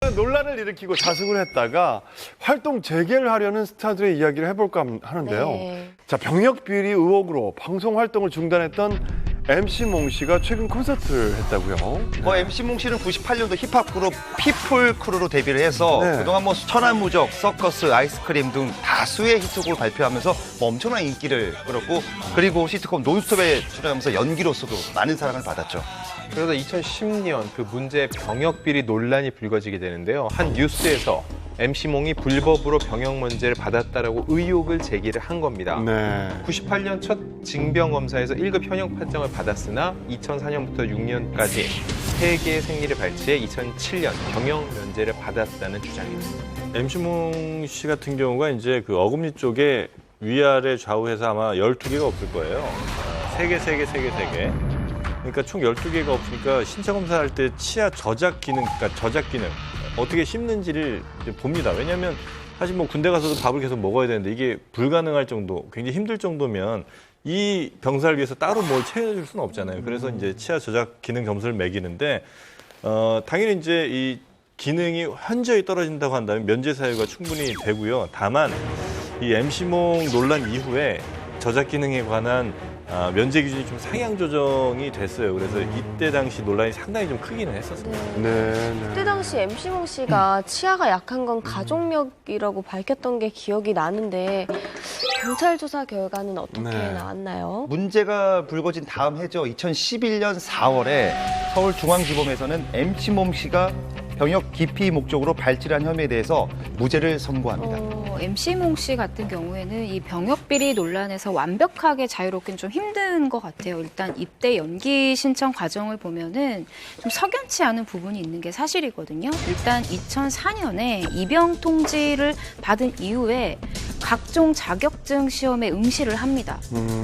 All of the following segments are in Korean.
일단은 논란을 일으키고 자숙을 했다가 활동 재개를 하려는 스타들의 이야기를 해볼까 하는데요. 네. 자, 병역 비리 의혹으로 방송 활동을 중단했던 MC 몽 씨가 최근 콘서트를 했다고요. MC 몽 씨는 98년도 힙합 그룹 피플 크루로 데뷔를 해서 네. 그동안 천하무적, 서커스, 아이스크림 등 다수의 히트곡을 발표하면서 엄청난 인기를 끌었고, 그리고 시트콤 논스톱에 출연하면서 연기로서도 많은 사랑을 받았죠. 그러다 2010년 그 문제 병역 비리 논란이 불거지게 되는데요. 한 뉴스에서 MC몽이 불법으로 병역 문제를 받았다라고 의혹을 제기를 한 겁니다. 네. 98년 첫 징병검사에서 1급 현역 판정을 받았으나 2004년부터 6년까지 3개의 생리를 발치해 2007년 병역 면제를 받았다는 주장입니다. MC몽 씨 같은 경우가 이제 그 어금니 쪽에 위아래 좌우해서 아마 12개가 없을 거예요. 3개. 그러니까 총 12개가 없으니까 신체 검사할 때 치아 저작 기능, 그러니까 저작 기능, 어떻게 씹는지를 이제 봅니다. 왜냐하면 사실 뭐 군대 가서도 밥을 계속 먹어야 되는데 이게 불가능할 정도, 굉장히 힘들 정도면 이 병사를 위해서 따로 뭘 채워줄 수는 없잖아요. 그래서 이제 치아 저작 기능 점수를 매기는데 당연히 이제 이 기능이 현저히 떨어진다고 한다면 면제 사유가 충분히 되고요. 다만 이 MC몽 논란 이후에 저작 기능에 관한 면제 기준이 좀 상향 조정이 됐어요. 그래서 이때 당시 논란이 상당히 좀 크기는 했었습니다. 네. 그때 당시 MC몽 씨가 치아가 약한 건 가족력이라고 밝혔던 게 기억이 나는데 경찰 조사 결과는 어떻게 네. 나왔나요? 문제가 불거진 다음 해죠. 2011년 4월에 서울중앙지검에서는 MC 몽 씨가 병역 기피 목적으로 발치한 혐의에 대해서 무죄를 선고합니다. MC몽 씨 같은 경우에는 이 병역 비리 논란에서 완벽하게 자유롭긴 좀 힘든 것 같아요. 일단 입대 연기 신청 과정을 보면은 좀 석연치 않은 부분이 있는 게 사실이거든요. 일단 2004년에 입영 통지를 받은 이후에 각종 자격증 시험에 응시를 합니다.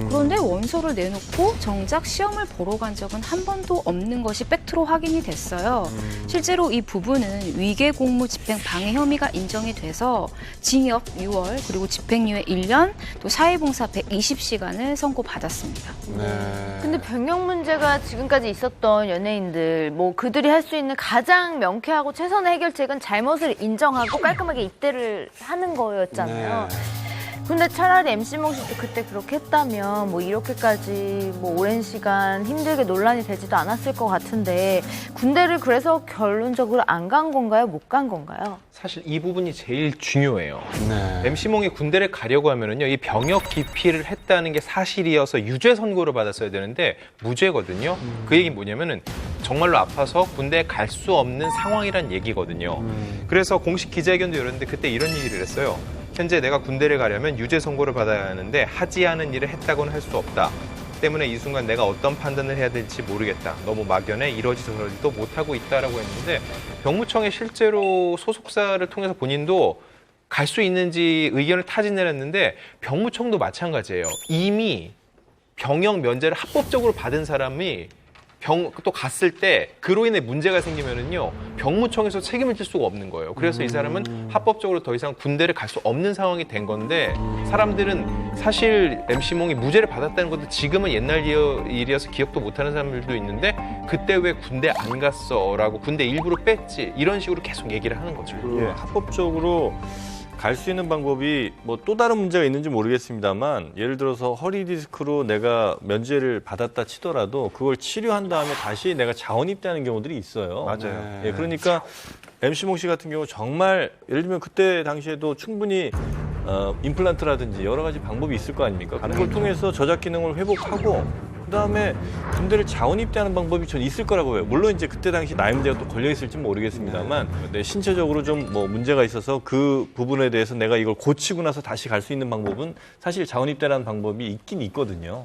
그런데 원서를 내놓고 정작 시험을 보러 간 적은 한 번도 없는 것이 팩트로 확인이 됐어요. 실제로 이 부분은 위계 공무 집행 방해 혐의가 인정이 돼서 징역 6월 그리고 집행유예 1년 또 사회봉사 120시간을 선고받았습니다. 네. 근데 병역 문제가 지금까지 있었던 연예인들, 뭐 그들이 할 수 있는 가장 명쾌하고 최선의 해결책은 잘못을 인정하고 깔끔하게 입대를 하는 거였잖아요. 네. 근데 차라리 MC몽 씨도 그때 그렇게 했다면 뭐 이렇게까지 뭐 오랜 시간 힘들게 논란이 되지도 않았을 것 같은데 군대를 그래서 결론적으로 안 간 건가요? 못 간 건가요? 사실 이 부분이 제일 중요해요. 네. MC몽이 군대를 가려고 하면은요, 이 병역 기피를 했다는 게 사실이어서 유죄 선고를 받았어야 되는데 무죄거든요. 그 얘기는 뭐냐면은 정말로 아파서 군대에 갈 수 없는 상황이란 얘기거든요. 그래서 공식 기자회견도 열었는데 그때 이런 얘기를 했어요. 현재 내가 군대를 가려면 유죄 선고를 받아야 하는데 하지 않은 일을 했다고는 할 수 없다. 때문에 이 순간 내가 어떤 판단을 해야 될지 모르겠다. 너무 막연해 이러지 저러지도 못하고 있다라고 했는데 병무청에 실제로 소속사를 통해서 본인도 갈 수 있는지 의견을 타진을 했는데 병무청도 마찬가지예요. 이미 병역 면제를 합법적으로 받은 사람이 또 갔을 때 그로 인해 문제가 생기면은요 병무청에서 책임을 질 수가 없는 거예요. 그래서 이 사람은 합법적으로 더 이상 군대를 갈 수 없는 상황이 된 건데 사람들은 사실 MC몽이 무죄를 받았다는 것도 지금은 옛날 일이어서 기억도 못하는 사람들도 있는데 그때 왜 군대 안 갔어라고 군대 일부러 뺐지 이런 식으로 계속 얘기를 하는 거죠. 예, 합법적으로 갈 수 있는 방법이 뭐 또 다른 문제가 있는지 모르겠습니다만 예를 들어서 허리 디스크로 내가 면제를 받았다 치더라도 그걸 치료한 다음에 다시 내가 자원 입대하는 경우들이 있어요. 맞아요. 예, 그러니까 MC몽 씨 같은 경우 정말 예를 들면 그때 당시에도 충분히 임플란트라든지 여러 가지 방법이 있을 거 아닙니까? 그걸 통해서 저작 기능을 회복하고 그다음에 군대를 자원 입대하는 방법이 전 있을 거라고 봐요. 물론 이제 그때 당시 나이 문제가 또 걸려 있을지 모르겠습니다만 네, 신체적으로 좀 뭐 문제가 있어서 그 부분에 대해서 내가 이걸 고치고 나서 다시 갈 수 있는 방법은 사실 자원 입대라는 방법이 있긴 있거든요.